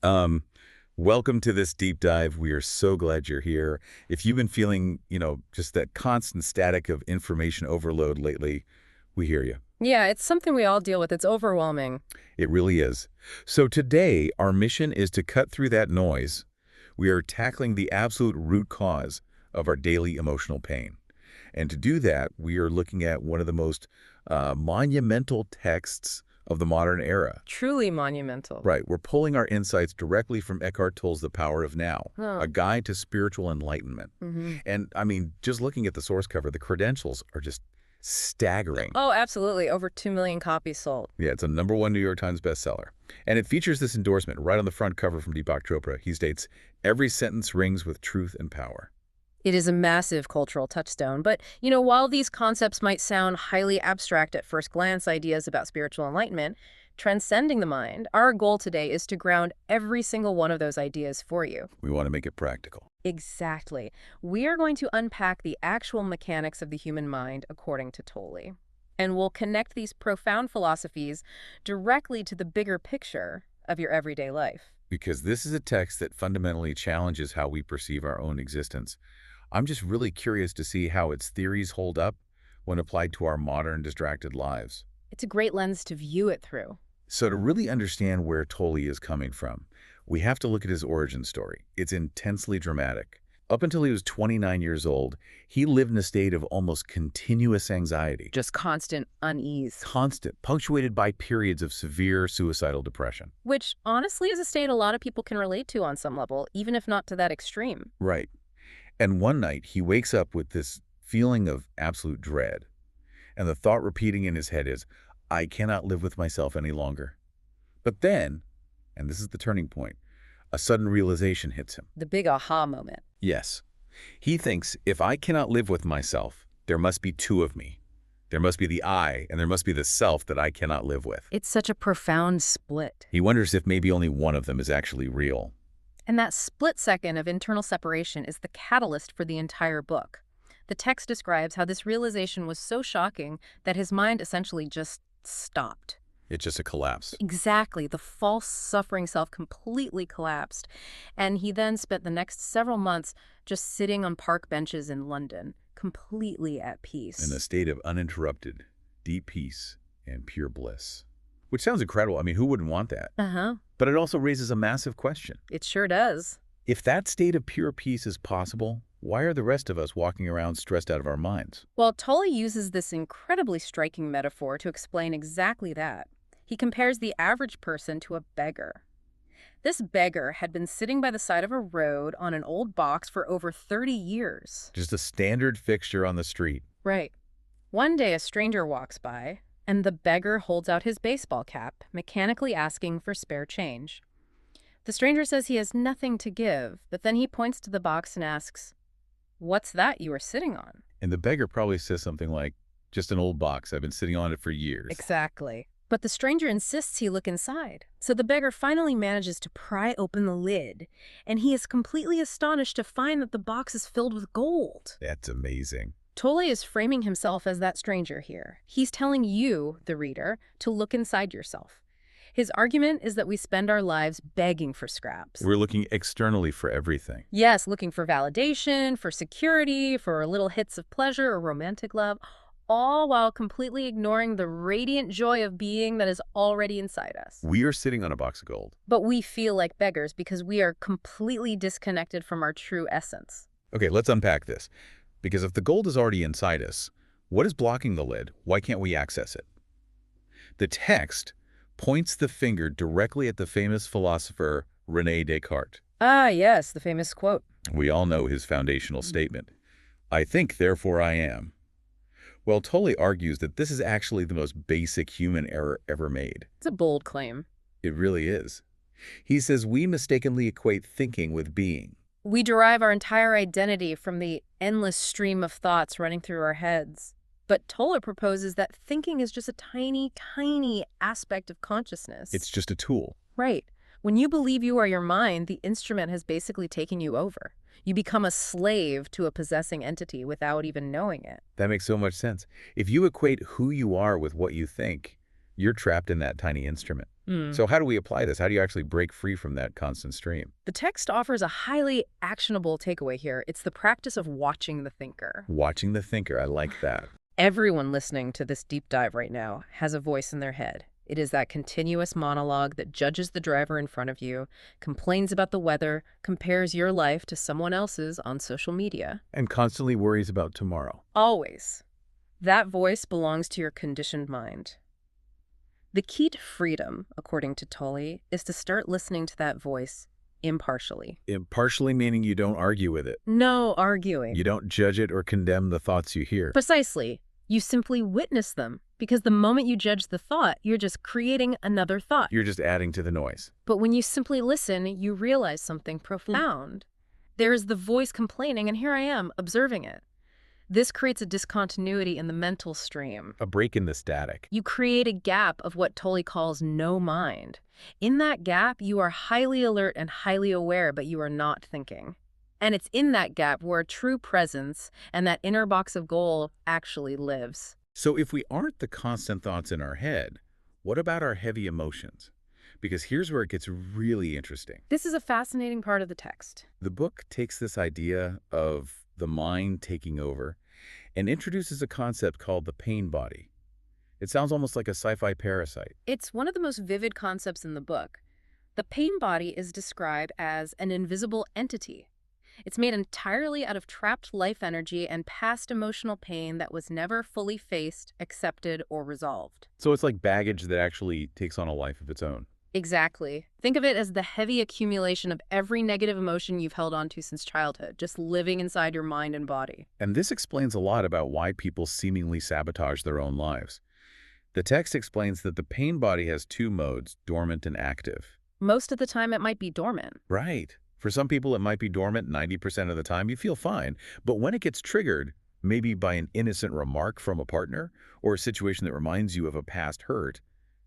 Um, Welcome to this deep dive. We are so glad you're here. If you've been feeling, just that constant static of information overload lately, we hear you. Yeah, it's something we all deal with. It's overwhelming. It really is. So today, our mission is to cut through that noise. We are tackling the absolute root cause of our daily emotional pain. And to do that, we are looking at one of the most monumental texts of the modern era. Truly monumental. Right. We're pulling our insights directly from Eckhart Tolle's The Power of Now, Oh. a guide to spiritual enlightenment. And I mean, just looking at the source cover, the credentials are just staggering. Oh, absolutely. Over 2 million copies sold. Yeah, it's a #1 New York Times bestseller. And it features this endorsement right on the front cover from Deepak Chopra. He states, "Every sentence rings with truth and power." It is a massive cultural touchstone. But, while these concepts might sound highly abstract at first glance, ideas about spiritual enlightenment, transcending the mind, our goal today is to ground every single one of those ideas for you. We want to make it practical. Exactly. We are going to unpack the actual mechanics of the human mind according to Tolle. And we'll connect these profound philosophies directly to the bigger picture of your everyday life. Because this is a text that fundamentally challenges how we perceive our own existence. I'm just really curious to see how its theories hold up when applied to our modern, distracted lives. It's a great lens to view it through. So to really understand where Tolle is coming from, we have to look at his origin story. It's intensely dramatic. Up until he was 29 years old, he lived in a state of almost continuous anxiety. Just constant unease. Constant, punctuated by periods of severe suicidal depression. Which, honestly, is a state a lot of people can relate to on some level, even if not to that extreme. Right. And one night, he wakes up with this feeling of absolute dread. And the thought repeating in his head is, I cannot live with myself any longer. But then, and this is the turning point, a sudden realization hits him. The big aha moment. Yes. He thinks, if I cannot live with myself, there must be two of me. There must be the I, and there must be the self that I cannot live with. It's such a profound split. He wonders if maybe only one of them is actually real. And that split second of internal separation is the catalyst for the entire book. The text describes how this realization was so shocking that his mind essentially just stopped. It's just a collapse. Exactly. The false suffering self completely collapsed. And he then spent the next several months just sitting on park benches in London, completely at peace. In a state of uninterrupted, deep peace and pure bliss. Which sounds incredible. I mean, who wouldn't want that? Uh-huh. But it also raises a massive question. It sure does. If that state of pure peace is possible, why are the rest of us walking around stressed out of our minds? Well, Tolle uses this incredibly striking metaphor to explain exactly that. He compares the average person to a beggar. This beggar had been sitting by the side of a road on an old box for over 30 years. Just a standard fixture on the street. Right. One day a stranger walks by, and the beggar holds out his baseball cap, mechanically asking for spare change. The stranger says he has nothing to give, but then he points to the box and asks, "What's that you are sitting on?" And the beggar probably says something like, just an old box. I've been sitting on it for years. Exactly. But the stranger insists he look inside. So the beggar finally manages to pry open the lid, and he is completely astonished to find that the box is filled with gold. That's amazing. Tolle is framing himself as that stranger here. He's telling you, the reader, to look inside yourself. His argument is that we spend our lives begging for scraps. We're looking externally for everything. Yes, looking for validation, for security, for little hits of pleasure or romantic love, all while completely ignoring the radiant joy of being that is already inside us. We are sitting on a box of gold. But we feel like beggars because we are completely disconnected from our true essence. Okay, let's unpack this. Because if the gold is already inside us, what is blocking the lid? Why can't we access it? The text points the finger directly at the famous philosopher René Descartes. Ah, yes, the famous quote. We all know his foundational statement, I think, therefore I am. Well, Tolle argues that this is actually the most basic human error ever made. It's a bold claim. It really is. He says we mistakenly equate thinking with being. We derive our entire identity from the endless stream of thoughts running through our heads. But Tolle proposes that thinking is just a tiny, tiny aspect of consciousness. It's just a tool. Right. When you believe you are your mind, the instrument has basically taken you over. You become a slave to a possessing entity without even knowing it. That makes so much sense. If you equate who you are with what you think, You're trapped in that tiny instrument. Mm. So how do we apply this? How do you actually break free from that constant stream? The text offers a highly actionable takeaway here. It's the practice of watching the thinker. Watching the thinker, I like that. Everyone listening to this deep dive right now has a voice in their head. It is that continuous monologue that judges the driver in front of you, complains about the weather, compares your life to someone else's on social media. And constantly worries about tomorrow. Always. That voice belongs to your conditioned mind. The key to freedom, according to Tolle, is to start listening to that voice impartially. Impartially meaning you don't argue with it. No arguing. You don't judge it or condemn the thoughts you hear. Precisely. You simply witness them, because the moment you judge the thought, you're just creating another thought. You're just adding to the noise. But when you simply listen, you realize something profound. There is the voice complaining, and here I am, observing it. This creates a discontinuity in the mental stream. A break in the static. You create a gap of what Tolle calls no mind. In that gap, you are highly alert and highly aware, but you are not thinking. And it's in that gap where true presence and that inner box of gold actually lives. So if we aren't the constant thoughts in our head, what about our heavy emotions? Because here's where it gets really interesting. This is a fascinating part of the text. The book takes this idea of the mind taking over and introduces a concept called the pain body. It sounds almost like a sci-fi parasite. It's one of the most vivid concepts in the book. The pain body is described as an invisible entity. It's made entirely out of trapped life energy and past emotional pain that was never fully faced, accepted, or resolved. So it's like baggage that actually takes on a life of its own. Exactly. Think of it as the heavy accumulation of every negative emotion you've held onto since childhood, just living inside your mind and body. And this explains a lot about why people seemingly sabotage their own lives. The text explains that the pain body has two modes, dormant and active. Most of the time, it might be dormant. Right. For some people, it might be dormant 90% of the time. You feel fine. But when it gets triggered, maybe by an innocent remark from a partner or a situation that reminds you of a past hurt,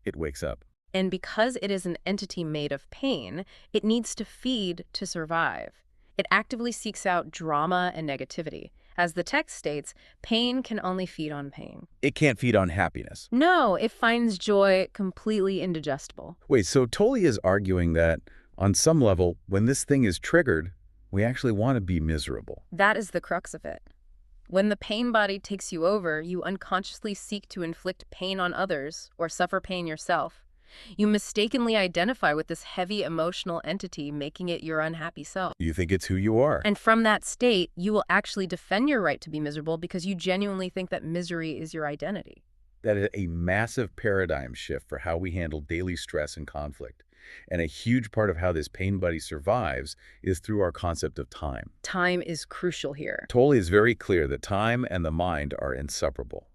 it wakes up. And because it is an entity made of pain, it needs to feed to survive. It actively seeks out drama and negativity. As the text states, pain can only feed on pain. It can't feed on happiness. No, it finds joy completely indigestible. Wait, so Tolle is arguing that, on some level, when this thing is triggered, we actually want to be miserable. That is the crux of it. When the pain body takes you over, you unconsciously seek to inflict pain on others or suffer pain yourself. You mistakenly identify with this heavy emotional entity, making it your unhappy self. You think it's who you are. And from that state, you will actually defend your right to be miserable because you genuinely think that misery is your identity. That is a massive paradigm shift for how we handle daily stress and conflict. And a huge part of how this pain buddy survives is through our concept of time. Time is crucial here. Tolle is very clear that time and the mind are inseparable.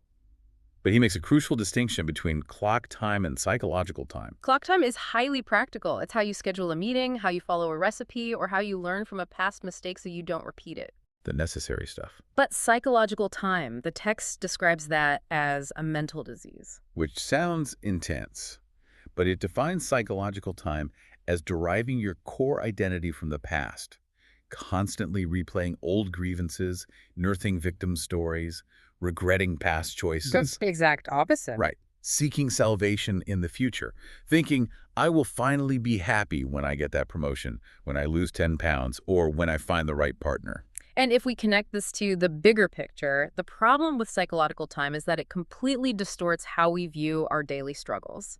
But he makes a crucial distinction between clock time and psychological time. Clock time is highly practical. It's how you schedule a meeting, how you follow a recipe, or how you learn from a past mistake so you don't repeat it. The necessary stuff. But psychological time, the text describes that as a mental disease. Which sounds intense, but it defines psychological time as deriving your core identity from the past, constantly replaying old grievances, nursing victim stories, regretting past choices. That's the exact opposite. Right. Seeking salvation in the future, thinking, I will finally be happy when I get that promotion, when I lose 10 pounds, or when I find the right partner. And if we connect this to the bigger picture, the problem with psychological time is that it completely distorts how we view our daily struggles.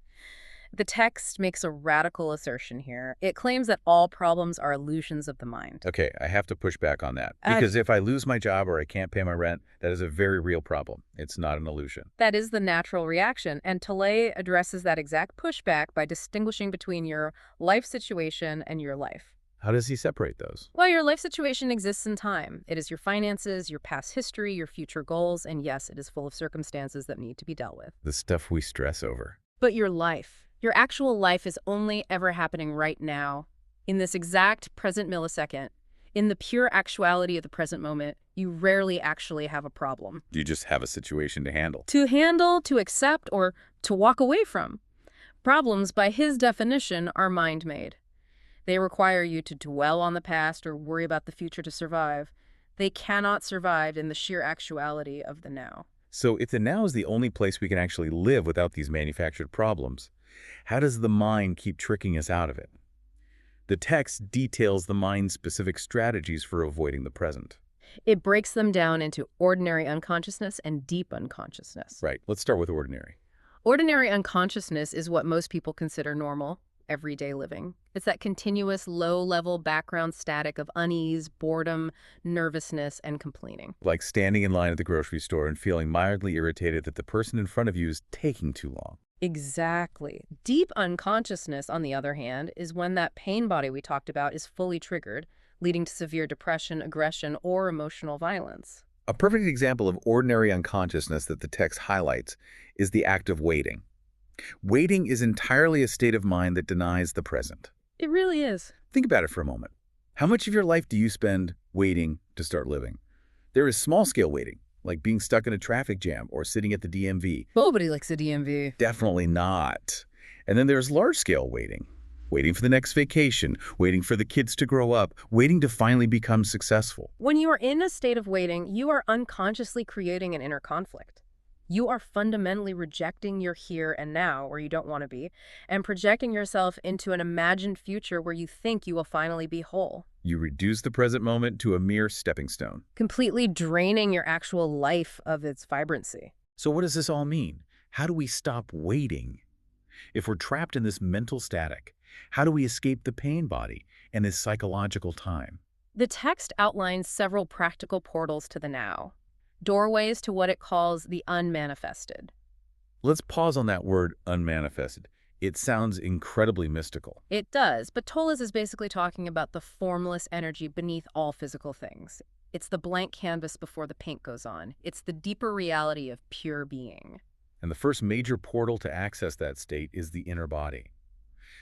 The text makes a radical assertion here. It claims that all problems are illusions of the mind. Okay, I have to push back on that. Because if I lose my job or I can't pay my rent, that is a very real problem. It's not an illusion. That is the natural reaction, and Tolle addresses that exact pushback by distinguishing between your life situation and your life. How does he separate those? Well, your life situation exists in time. It is your finances, your past history, your future goals, and yes, it is full of circumstances that need to be dealt with. The stuff we stress over. But your life, your actual life is only ever happening right now, in this exact present millisecond. In the pure actuality of the present moment, you rarely actually have a problem. You just have a situation to handle. To handle, to accept, or to walk away from. Problems, by his definition, are mind-made. They require you to dwell on the past or worry about the future to survive. They cannot survive in the sheer actuality of the now. So if the now is the only place we can actually live without these manufactured problems, how does the mind keep tricking us out of it? The text details the mind's specific strategies for avoiding the present. It breaks them down into ordinary unconsciousness and deep unconsciousness. Right, let's start with ordinary. Ordinary unconsciousness is what most people consider normal, everyday living. It's that continuous, low-level background static of unease, boredom, nervousness, and complaining. Like standing in line at the grocery store and feeling mildly irritated that the person in front of you is taking too long. Exactly. Deep unconsciousness, on the other hand, is when that pain body we talked about is fully triggered, leading to severe depression, aggression, or emotional violence. A perfect example of ordinary unconsciousness that the text highlights is the act of waiting. Waiting is entirely a state of mind that denies the present. It really is. Think about it for a moment. How much of your life do you spend waiting to start living? There is small-scale waiting, like being stuck in a traffic jam or sitting at the DMV. Nobody likes a DMV. Definitely not. And then there's large-scale waiting. Waiting for the next vacation, waiting for the kids to grow up, waiting to finally become successful. When you are in a state of waiting, you are unconsciously creating an inner conflict. You are fundamentally rejecting your here and now, where you don't want to be, and projecting yourself into an imagined future where you think you will finally be whole, You reduce the present moment to a mere stepping stone. completely draining your actual life of its vibrancy. So what does this all mean? How do we stop waiting? If we're trapped in this mental static, how do we escape the pain body and this psychological time? The text outlines several practical portals to the now, doorways to what it calls the unmanifested. Let's pause on that word unmanifested. It sounds incredibly mystical. It does, but Tolles is basically talking about the formless energy beneath all physical things. It's the blank canvas before the paint goes on. It's the deeper reality of pure being. And the first major portal to access that state is the inner body.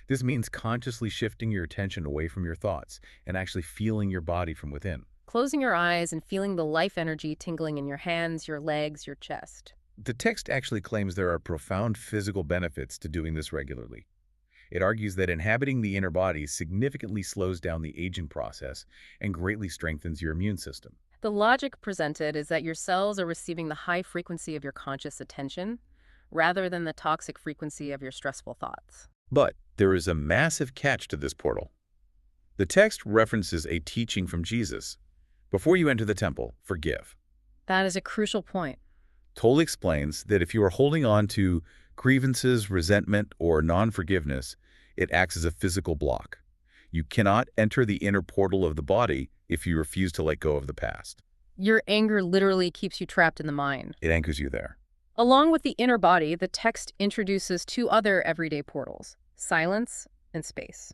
This means consciously shifting your attention away from your thoughts and actually feeling your body from within. Closing your eyes and feeling the life energy tingling in your hands, your legs, your chest. The text actually claims there are profound physical benefits to doing this regularly. It argues that inhabiting the inner body significantly slows down the aging process and greatly strengthens your immune system. The logic presented is that your cells are receiving the high frequency of your conscious attention rather than the toxic frequency of your stressful thoughts. But there is a massive catch to this portal. The text references a teaching from Jesus. Before you enter the temple, forgive. That is a crucial point. Tolle explains that if you are holding on to grievances, resentment, or non-forgiveness, it acts as a physical block. You cannot enter the inner portal of the body if you refuse to let go of the past. Your anger literally keeps you trapped in the mind. It anchors you there. Along with the inner body, the text introduces two other everyday portals, silence and space.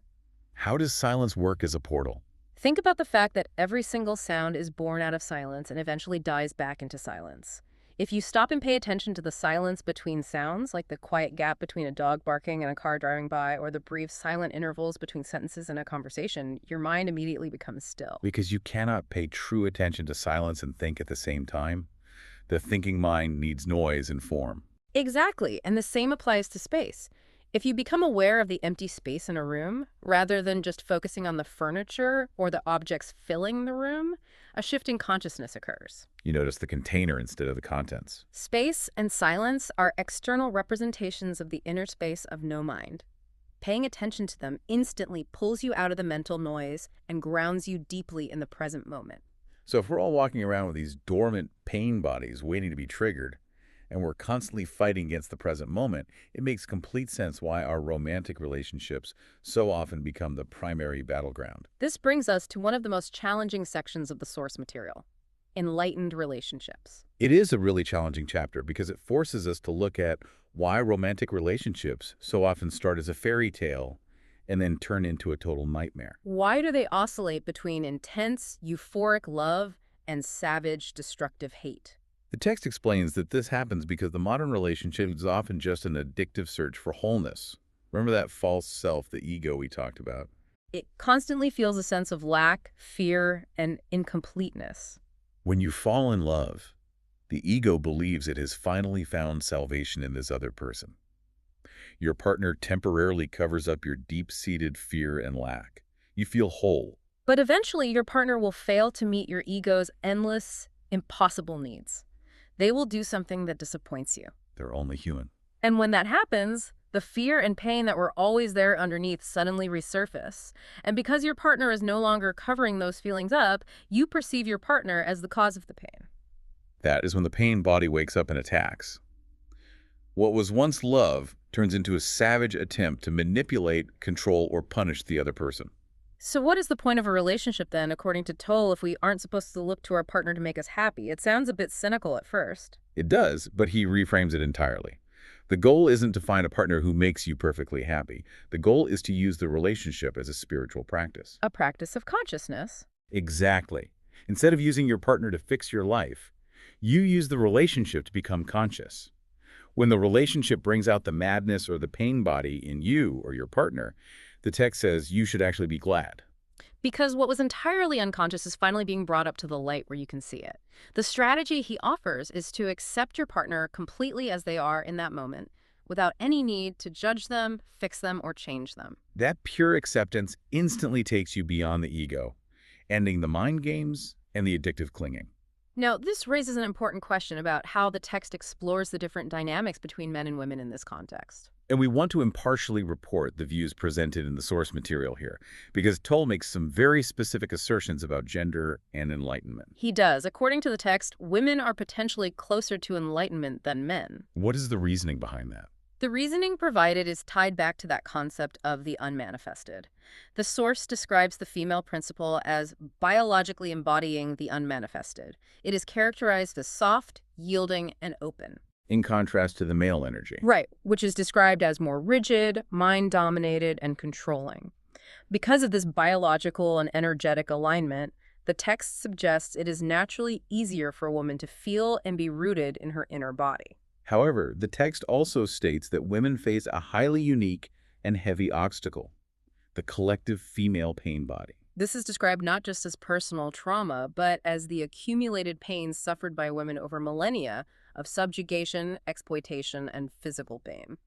How does silence work as a portal? Think about the fact that every single sound is born out of silence and eventually dies back into silence. If you stop and pay attention to the silence between sounds, like the quiet gap between a dog barking and a car driving by, or the brief silent intervals between sentences in a conversation, your mind immediately becomes still. Because you cannot pay true attention to silence and think at the same time. The thinking mind needs noise and form. Exactly, and the same applies to space. If you become aware of the empty space in a room, rather than just focusing on the furniture or the objects filling the room, a shift in consciousness occurs. You notice the container instead of the contents. Space and silence are external representations of the inner space of no mind. Paying attention to them instantly pulls you out of the mental noise and grounds you deeply in the present moment. So if we're all walking around with these dormant pain bodies waiting to be triggered, and we're constantly fighting against the present moment, it makes complete sense why our romantic relationships so often become the primary battleground. This brings us to one of the most challenging sections of the source material, enlightened relationships. It is a really challenging chapter because it forces us to look at why romantic relationships so often start as a fairy tale and then turn into a total nightmare. Why do they oscillate between intense, euphoric love and savage, destructive hate? The text explains that this happens because the modern relationship is often just an addictive search for wholeness. Remember that false self, the ego we talked about? It constantly feels a sense of lack, fear, and incompleteness. When you fall in love, the ego believes it has finally found salvation in this other person. Your partner temporarily covers up your deep-seated fear and lack. You feel whole. But eventually, your partner will fail to meet your ego's endless, impossible needs. They will do something that disappoints you. They're only human. And when that happens, the fear and pain that were always there underneath suddenly resurface. And because your partner is no longer covering those feelings up, you perceive your partner as the cause of the pain. That is when the pain body wakes up and attacks. What was once love turns into a savage attempt to manipulate, control, or punish the other person. So what is the point of a relationship then, according to Tolle, if we aren't supposed to look to our partner to make us happy? It sounds a bit cynical at first. It does, but he reframes it entirely. The goal isn't to find a partner who makes you perfectly happy. The goal is to use the relationship as a spiritual practice. A practice of consciousness. Exactly. Instead of using your partner to fix your life, you use the relationship to become conscious. When the relationship brings out the madness or the pain body in you or your partner, the text says you should actually be glad. Because what was entirely unconscious is finally being brought up to the light where you can see it. The strategy he offers is to accept your partner completely as they are in that moment, without any need to judge them, fix them, or change them. That pure acceptance instantly takes you beyond the ego, ending the mind games and the addictive clinging. Now, this raises an important question about how the text explores the different dynamics between men and women in this context. And we want to impartially report the views presented in the source material here, because Tolle makes some very specific assertions about gender and enlightenment. He does. According to the text, women are potentially closer to enlightenment than men. What is the reasoning behind that? The reasoning provided is tied back to that concept of the unmanifested. The source describes the female principle as biologically embodying the unmanifested. It is characterized as soft, yielding, and open. In contrast to the male energy. Right, which is described as more rigid, mind-dominated, and controlling. Because of this biological and energetic alignment, the text suggests it is naturally easier for a woman to feel and be rooted in her inner body. However, the text also states that women face a highly unique and heavy obstacle, the collective female pain body. This is described not just as personal trauma, but as the accumulated pains suffered by women over millennia of subjugation, exploitation, and physical pain.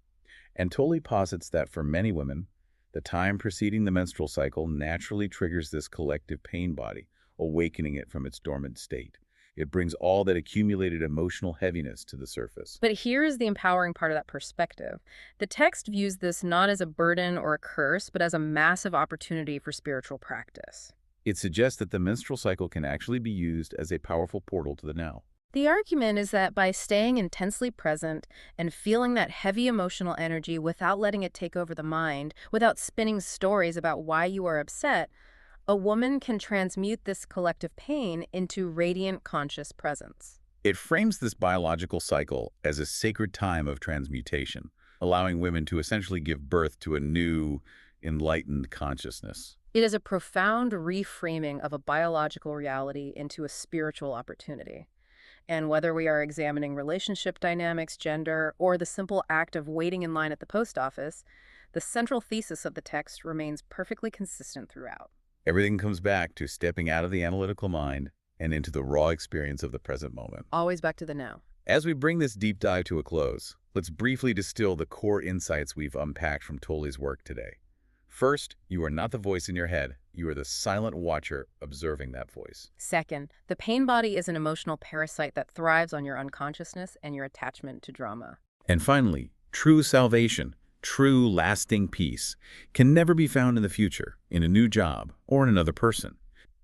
And Tolle posits that for many women, the time preceding the menstrual cycle naturally triggers this collective pain body, awakening it from its dormant state. It brings all that accumulated emotional heaviness to the surface. But here is the empowering part of that perspective. The text views this not as a burden or a curse, but as a massive opportunity for spiritual practice. It suggests that the menstrual cycle can actually be used as a powerful portal to the now. The argument is that by staying intensely present and feeling that heavy emotional energy without letting it take over the mind, without spinning stories about why you are upset, a woman can transmute this collective pain into radiant conscious presence. It frames this biological cycle as a sacred time of transmutation, allowing women to essentially give birth to a new, enlightened consciousness. It is a profound reframing of a biological reality into a spiritual opportunity. And whether we are examining relationship dynamics, gender, or the simple act of waiting in line at the post office, the central thesis of the text remains perfectly consistent throughout. Everything comes back to stepping out of the analytical mind and into the raw experience of the present moment. Always back to the now. As we bring this deep dive to a close, let's briefly distill the core insights we've unpacked from Tolle's work today. First, you are not the voice in your head. You are the silent watcher observing that voice. Second, the pain body is an emotional parasite that thrives on your unconsciousness and your attachment to drama. And finally, true salvation, true lasting peace, can never be found in the future, in a new job, or in another person.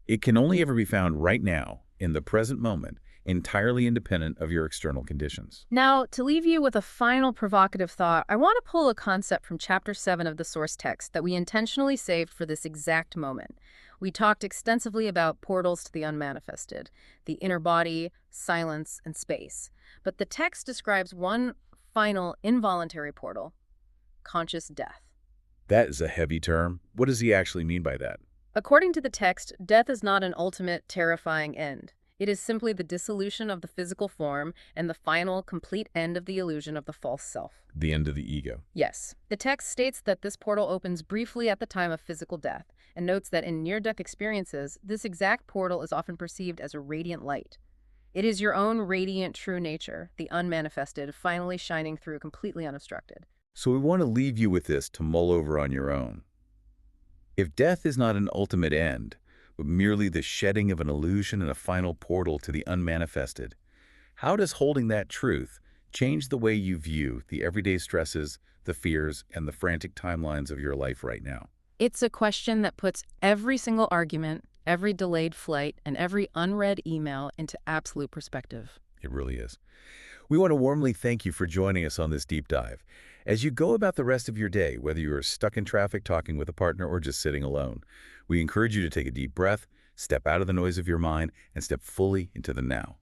It can only ever be found right now, in the present moment, entirely independent of your external conditions. Now, to leave you with a final provocative thought, I want to pull a concept from Chapter 7 of the source text that we intentionally saved for this exact moment. We talked extensively about portals to the unmanifested, the inner body, silence, and space. But the text describes one final involuntary portal: conscious death. That is a heavy term. What does he actually mean by that? According to the text, death is not an ultimate, terrifying end. It is simply the dissolution of the physical form and the final, complete end of the illusion of the false self. The end of the ego. Yes. The text states that this portal opens briefly at the time of physical death, and notes that in near-death experiences, this exact portal is often perceived as a radiant light. It is your own radiant true nature, the unmanifested, finally shining through completely unobstructed. So we want to leave you with this to mull over on your own. If death is not an ultimate end, but merely the shedding of an illusion and a final portal to the unmanifested, How does holding that truth change the way you view the everyday stresses, the fears, and the frantic timelines of your life right now? It's a question that puts every single argument, every delayed flight, and every unread email into absolute perspective. It really is. We want to warmly thank you for joining us on this deep dive. As you go about the rest of your day, whether you are stuck in traffic talking with a partner or just sitting alone, we encourage you to take a deep breath, step out of the noise of your mind, and step fully into the now.